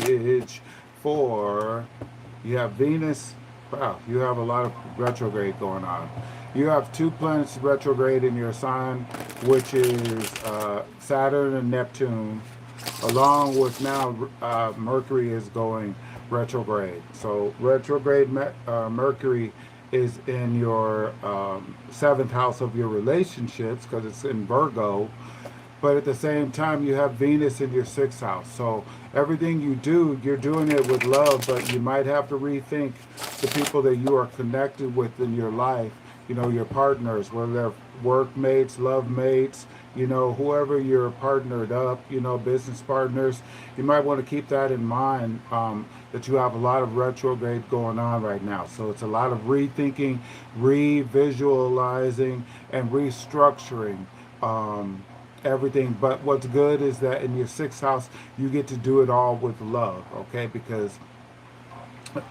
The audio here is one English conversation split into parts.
message for, you have Venus. Wow, you have a lot of retrograde going on. You have two planets retrograde in your sign, which is Saturn and Neptune, along with now Mercury is going retrograde. So retrograde Mercury is in your seventh house of your relationships because it's in Virgo, but at the same time you have Venus in your sixth house. So everything you do, you're doing it with love, but you might have to rethink the people that you are connected with in your life. You know, your partners, whether they're workmates, love mates, you know, whoever you're partnered up, you know, business partners. You might want to keep that in mind, that you have a lot of retrograde going on right now. So it's a lot of rethinking, revisualizing, and restructuring everything. But what's good is that in your sixth house, you get to do it all with love, okay? Because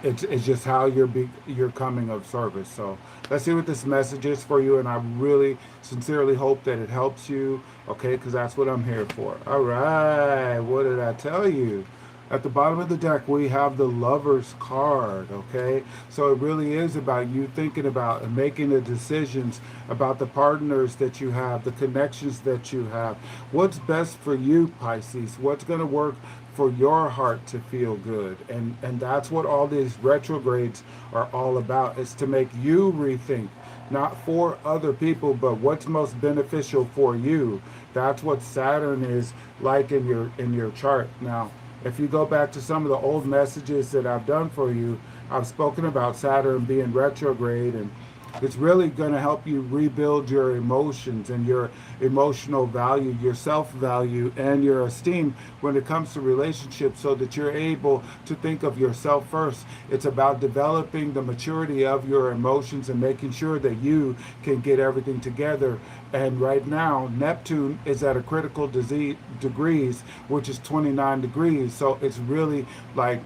it's just how you're coming of service. So let's see what this message is for you, and I really sincerely hope that it helps you, okay? Because that's what I'm here for. All right, what did I tell you? At the bottom of the deck, we have the Lover's card, okay? So it really is about you thinking about and making the decisions about the partners that you have, the connections that you have. What's best for you, Pisces? What's going to work for your heart to feel good? And that's what all these retrogrades are all about, is to make you rethink, not for other people, but what's most beneficial for you. That's what Saturn is like in your chart. Now, if you go back to some of the old messages that I've done for you, I've spoken about Saturn being retrograde, and it's really going to help you rebuild your emotions and your emotional value, your self-value, and your esteem when it comes to relationships, so that you're able to think of yourself first. It's about developing the maturity of your emotions and making sure that you can get everything together. And right now, Neptune is at a critical degrees, which is 29 degrees. So it's really like,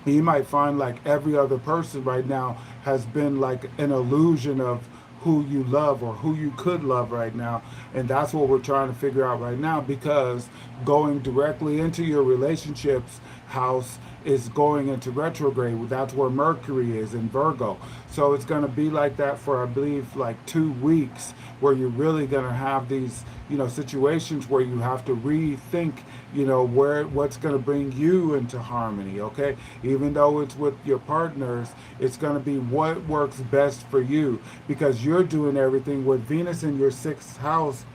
you might find like every other person right now has been like an illusion of who you love or who you could love right now. And that's what we're trying to figure out right now, because going directly into your relationships house is going into retrograde. That's where Mercury is in Virgo. So it's going to be like that for, I believe, like 2 weeks, where you're really going to have these, you know, situations where you have to rethink, you know, what's going to bring you into harmony, okay? Even though it's with your partners, it's going to be what works best for you, because you're doing everything with Venus in your sixth house.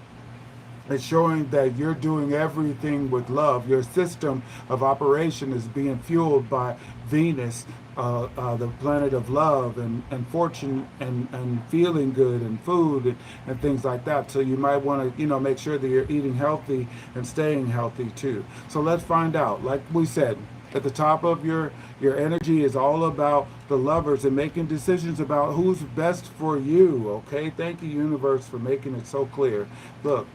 It's showing that you're doing everything with love. Your system of operation is being fueled by Venus, the planet of love and fortune and feeling good and food and things like that. So you might want to, you know, make sure that you're eating healthy and staying healthy too. So let's find out. Like we said, at the top of your energy is all about the lovers and making decisions about who's best for you, okay? Thank you, universe, for making it so clear. Look,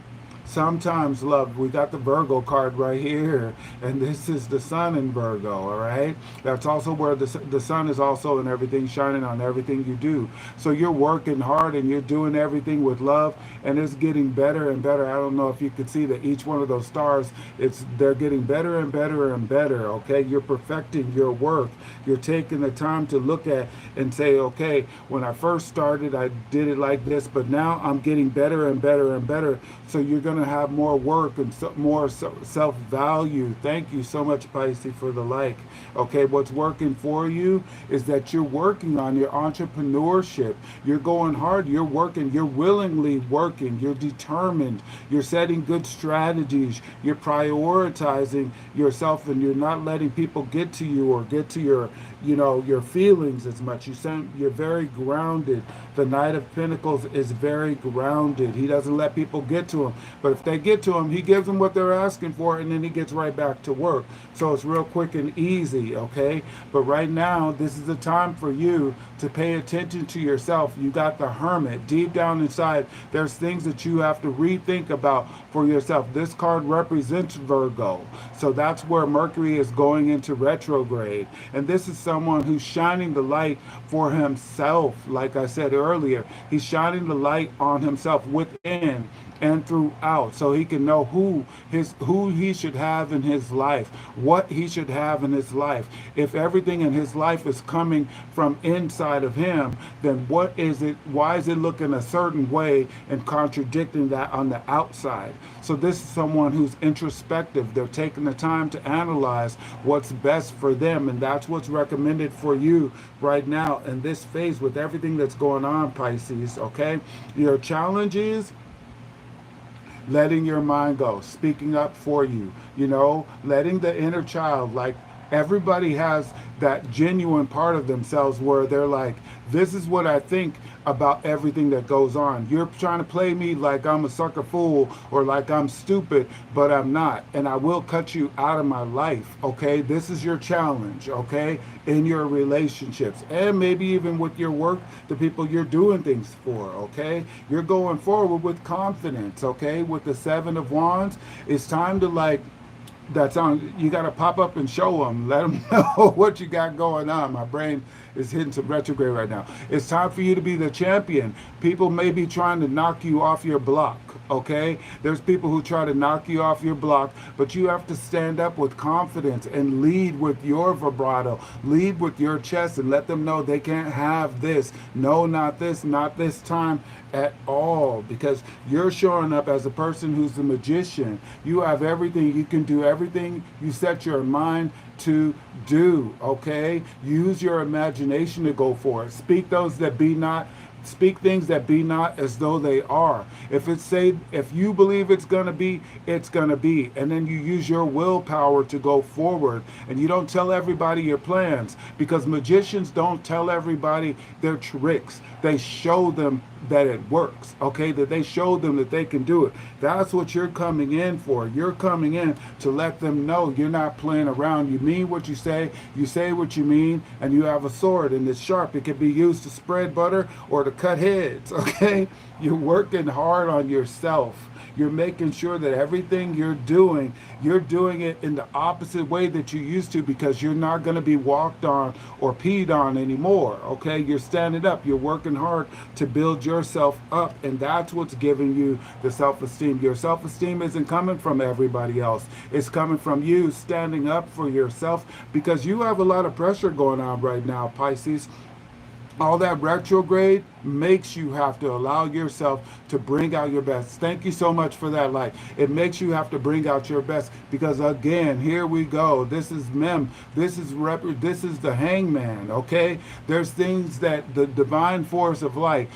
sometimes, love, we got the Virgo card right here, and this is the sun in Virgo, all right? That's also where the sun is also in everything, shining on everything you do. So you're working hard and you're doing everything with love, and it's getting better and better. I don't know if you could see that each one of those stars, they're getting better and better and better, okay? You're perfecting your work. You're taking the time to look at and say, okay, when I first started, I did it like this, but now I'm getting better and better and better. So you're going to have more work and more self-value. Thank you so much, Pisces, for the like. Okay, what's working for you is that you're working on your entrepreneurship. You're going hard. You're working. You're willingly working. You're determined. You're setting good strategies. You're prioritizing yourself, and you're not letting people get to you or get to your, you know, your feelings as much. You're very grounded. The Knight of Pentacles is very grounded. He doesn't let people get to him. But if they get to him, he gives them what they're asking for, and then he gets right back to work. So it's real quick and easy, okay? But right now, this is the time for you to pay attention to yourself. You got the Hermit. Deep down inside, there's things that you have to rethink about for yourself. This card represents Virgo. So that's where Mercury is going into retrograde. And this is someone who's shining the light for himself. Like I said earlier, he's shining the light on himself within. and throughout, so he can know who he should have in his life, what he should have in his life. If everything in his life is coming from inside of him, then what is it? Why is it looking a certain way and contradicting that on the outside? So this is someone who's introspective. They're taking the time to analyze what's best for them, and that's what's recommended for you right now in this phase with everything that's going on, Pisces. Okay, your challenge is letting your mind go, speaking up for you, letting the inner child, like everybody has that genuine part of themselves where they're like, this is what I think about everything that goes on. You're trying to play me like I'm a sucker fool or like I'm stupid, but I'm not. And I will cut you out of my life, okay? This is your challenge, okay? In your relationships and maybe even with your work, the people you're doing things for, okay? You're going forward with confidence, okay? With the Seven of Wands, it's time to that's on. You got to pop up and show them. Let them know what you got going on. My brain is hitting some retrograde right now. It's time for you to be the champion. People may be trying to knock you off your block, okay? There's people who try to knock you off your block, but you have to stand up with confidence and lead with your vibrato, lead with your chest, and let them know they can't have this. No, not this time at all, because you're showing up as a person who's a magician. You have everything. You can do everything you set your mind to do, okay? Use your imagination to go for it. Speak those that be not. Speak things that be not as though they are. If you believe it's gonna be, it's gonna be. And then you use your willpower to go forward. And you don't tell everybody your plans, because magicians don't tell everybody their tricks. They show them that it works, okay? That they show them that they can do it. That's what you're coming in for. You're coming in to let them know you're not playing around. You mean what you say what you mean, and you have a sword and it's sharp. It can be used to spread butter or to cut heads, okay? You're working hard on yourself. You're making sure that everything you're doing it in the opposite way that you used to, because you're not going to be walked on or peed on anymore, okay? You're standing up. You're working hard to build yourself up, and that's what's giving you the self-esteem. Your self-esteem isn't coming from everybody else. It's coming from you standing up for yourself, because you have a lot of pressure going on right now, Pisces. All that retrograde makes you have to allow yourself to bring out your best. Thank you so much for that light. It makes you have to bring out your best, because again, here we go. This is this is the hangman, okay? There's things that the divine force of light,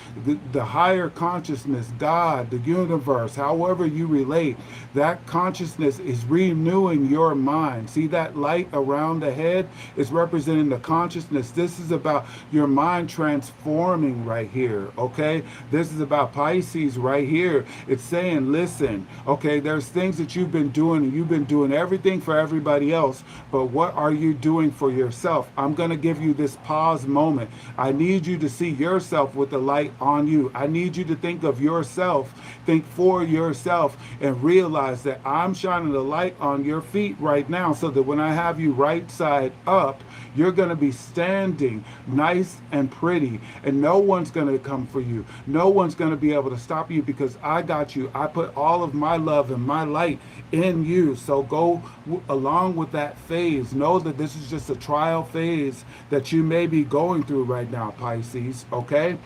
the higher consciousness, God, the universe, however you relate, that consciousness is renewing your mind. See that light around the head is representing the consciousness. This is about your mind transforming right here, okay? This is about Pisces right here. It's saying, listen, okay, there's things that you've been doing, and you've been doing everything for everybody else, but what are you doing for yourself? I'm going to give you this pause moment. I need you to see yourself with the light on you. I need you to think of yourself, think for yourself, and realize that I'm shining the light on your feet right now, so that when I have you right side up, you're going to be standing nice and pretty, and no one's going to come for you. No one's going to be able to stop you, because I got you. I put all of my love and my light in you. So go along with that phase. Know that this is just a trial phase that you may be going through right now, Pisces, okay?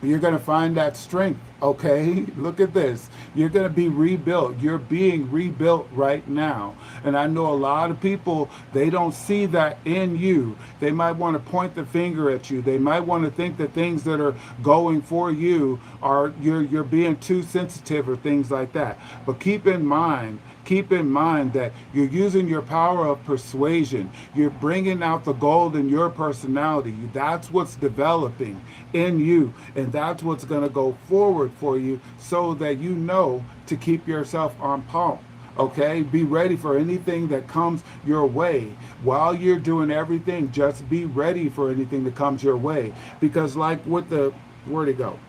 You're going to find that strength, okay? Look at this. You're going to be rebuilt. You're being rebuilt right now. And I know a lot of people, they don't see that in you. They might want to point the finger at you. They might want to think that things that are going for you are you're being too sensitive or things like that. But keep in mind that you're using your power of persuasion. You're bringing out the gold in your personality. That's what's developing in you, and that's what's going to go forward for you, so that you know to keep yourself on pump. Okay, be ready for anything that comes your way. While you're doing everything, just be ready for anything that comes your way. Because like with the, where'd it go?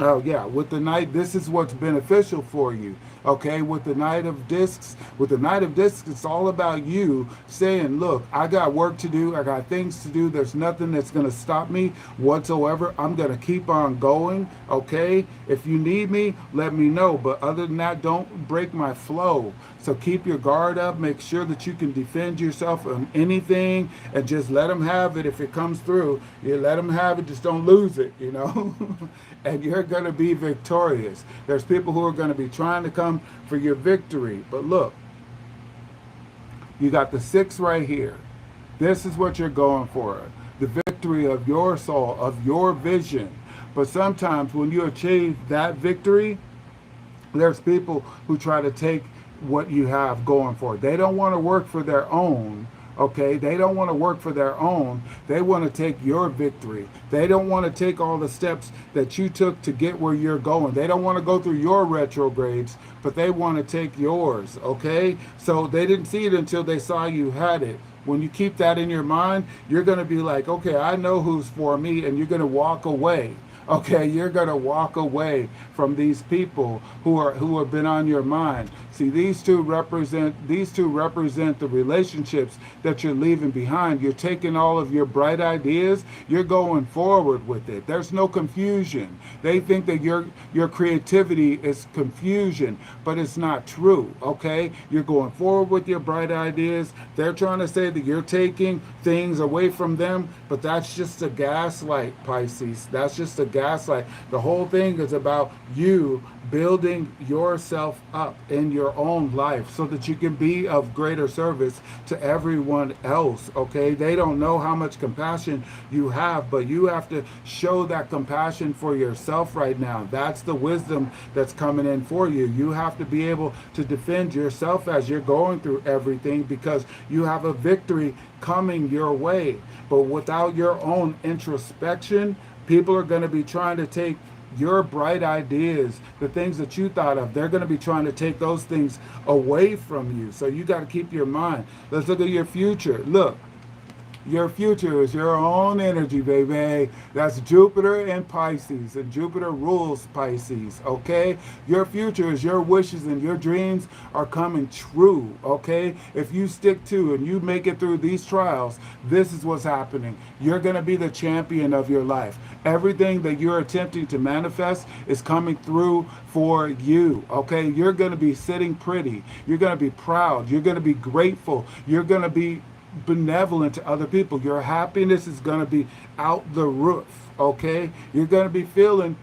Oh yeah, with the Knight, this is what's beneficial for you. Okay, with the Knight of Discs, it's all about you saying, look, I got work to do, I got things to do, there's nothing that's going to stop me whatsoever. I'm going to keep on going. Okay, if you need me, let me know, but other than that, don't break my flow. So keep your guard up, make sure that you can defend yourself on anything, and just let them have it. If it comes through, you let them have it, just don't lose it, you know. And you're going to be victorious. There's people who are going to be trying to come for your victory, but look, you got the 6 right here. This is what you're going for, the victory of your soul, of your vision. But sometimes when you achieve that victory, there's people who try to take what you have going for it. They don't want to work for their own. Okay, they don't want to work for their own. They want to take your victory. They don't want to take all the steps that you took to get where you're going. They don't want to go through your retrogrades, but they want to take yours. Okay, so they didn't see it until they saw you had it. When you keep that in your mind, you're going to be like, okay, I know who's for me, and you're going to walk away. Okay, you're going to walk away from these people who have been on your mind. See, these two represent the relationships that you're leaving behind. You're taking all of your bright ideas, you're going forward with it. There's no confusion. They think that your creativity is confusion, but it's not true. Okay, you're going forward with your bright ideas. They're trying to say that you're taking things away from them, but that's just a gaslight, Pisces. That's just a gaslight. The whole thing is about you building yourself up in your own life so that you can be of greater service to everyone else. Okay, they don't know how much compassion you have, but you have to show that compassion for yourself right now. That's the wisdom that's coming in for you. You have to be able to defend yourself as you're going through everything, because you have a victory coming your way. But without your own introspection, people are going to be trying to take your bright ideas, the things that you thought of, they're going to be trying to take those things away from you. So you got to keep your mind. Let's look at your future. Look, your future is your own energy, baby. That's Jupiter and Pisces, and Jupiter rules Pisces, okay? Your future is your wishes, and your dreams are coming true, okay? If you stick to and you make it through these trials, this is what's happening. You're going to be the champion of your life. Everything that you're attempting to manifest is coming through for you, okay? You're going to be sitting pretty. You're going to be proud. You're going to be grateful. You're going to be benevolent to other people. Your happiness is going to be out the roof, okay? You're going to be feeling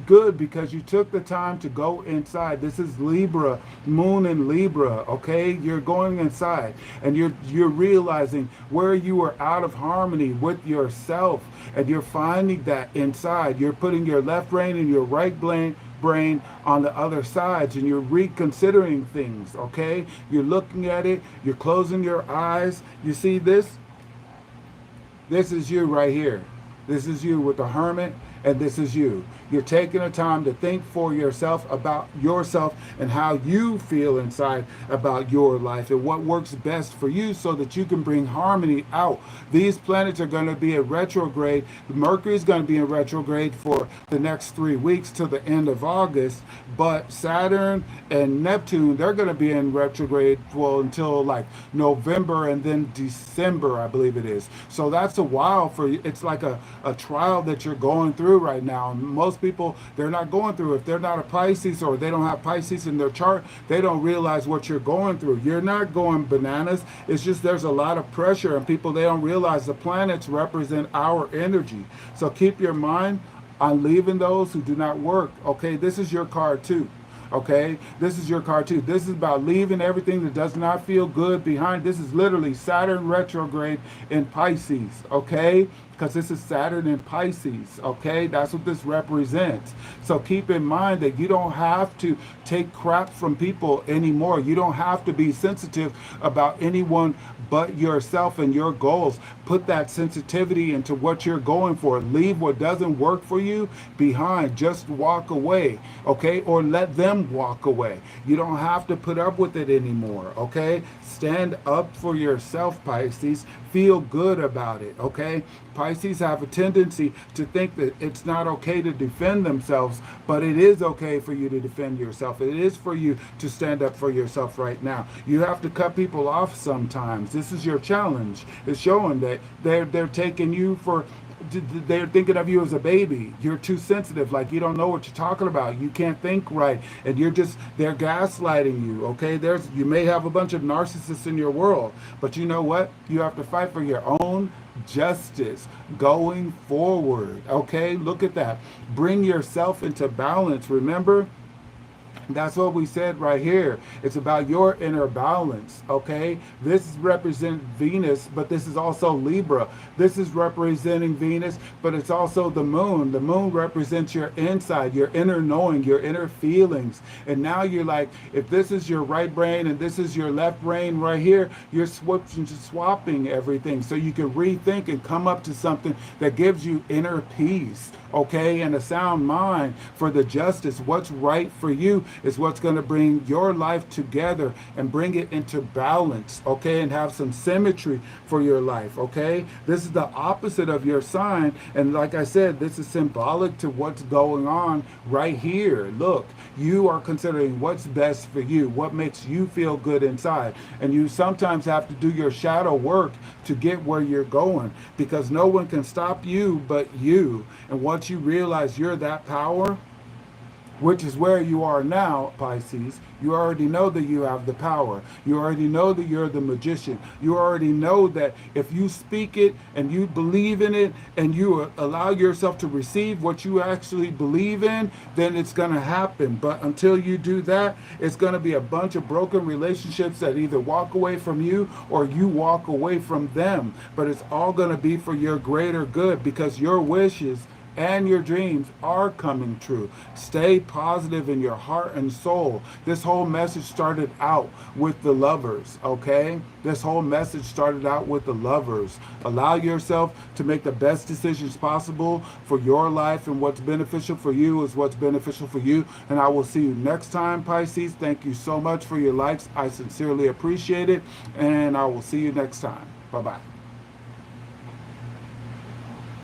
good because you took the time to go inside. This is Libra, moon in Libra, okay? You're going inside and you're realizing where you are out of harmony with yourself, and you're finding that inside. You're putting your left brain and your right brain on the other sides, and you're reconsidering things, okay? You're looking at it, you're closing your eyes. You see this? This is you right here. This is you with the Hermit, and this is you. You're taking the time to think for yourself about yourself and how you feel inside about your life and what works best for you so that you can bring harmony out. These planets are going to be in retrograde. Mercury is going to be in retrograde for the next 3 weeks till the end of August, but Saturn and Neptune, they're going to be in retrograde, well, until like November and then December, I believe it is. So that's a while for you. It's like a trial that you're going through right now. And most people, they're not going through. If they're not a Pisces or they don't have Pisces in their chart, they don't realize what you're going through. You're not going bananas. It's just there's a lot of pressure, and people, they don't realize the planets represent our energy. So keep your mind on leaving those who do not work. Okay, this is your card too. Okay, this is your card too. This is about leaving everything that does not feel good behind. This is literally Saturn retrograde in Pisces, okay? Because this is Saturn in Pisces, okay? That's what this represents. So keep in mind that you don't have to take crap from people anymore. You don't have to be sensitive about anyone but yourself and your goals. Put that sensitivity into what you're going for. Leave what doesn't work for you behind. Just walk away, okay? Or let them walk away. You don't have to put up with it anymore, okay? Stand up for yourself, Pisces. Feel good about it, okay? Pisces have a tendency to think that it's not okay to defend themselves, but it is okay for you to defend yourself. It is for you to stand up for yourself right now. You have to cut people off sometimes. This is your challenge. It's showing that they're taking you for, they're thinking of you as a baby. You're too sensitive, like you don't know what you're talking about. You can't think right, and they're gaslighting you. Okay, you may have a bunch of narcissists in your world, but you know what? You have to fight for your own justice going forward. Okay, look at that. Bring yourself into balance. Remember, that's what we said right here. It's about your inner balance, okay? This represents Venus, but this is also Libra. This is representing Venus, but it's also the moon. The moon represents your inside, your inner knowing, your inner feelings. And now you're like, if this is your right brain and this is your left brain right here, you're swapping everything so you can rethink and come up to something that gives you inner peace, okay, and a sound mind for the justice. What's right for you is what's going to bring your life together and bring it into balance, okay, and have some symmetry for your life, okay? This is the opposite of your sign, and like I said, this is symbolic to what's going on right here. Look, you are considering what's best for you, what makes you feel good inside, and you sometimes have to do your shadow work to get where you're going, because no one can stop you but you. And once you realize you're that power, which is where you are now, Pisces, you already know that you have the power. You already know that you're the magician. You already know that if you speak it and you believe in it and you allow yourself to receive what you actually believe in, then it's going to happen. But until you do that, it's going to be a bunch of broken relationships that either walk away from you or you walk away from them. But it's all going to be for your greater good, because your wishes and your dreams are coming true. Stay positive in your heart and soul. This whole message started out with the lovers, okay? This whole message started out with the lovers. Allow yourself to make the best decisions possible for your life, and what's beneficial for you is what's beneficial for you. And I will see you next time, Pisces. Thank you so much for your likes. I sincerely appreciate it, and I will see you next time. Bye-bye.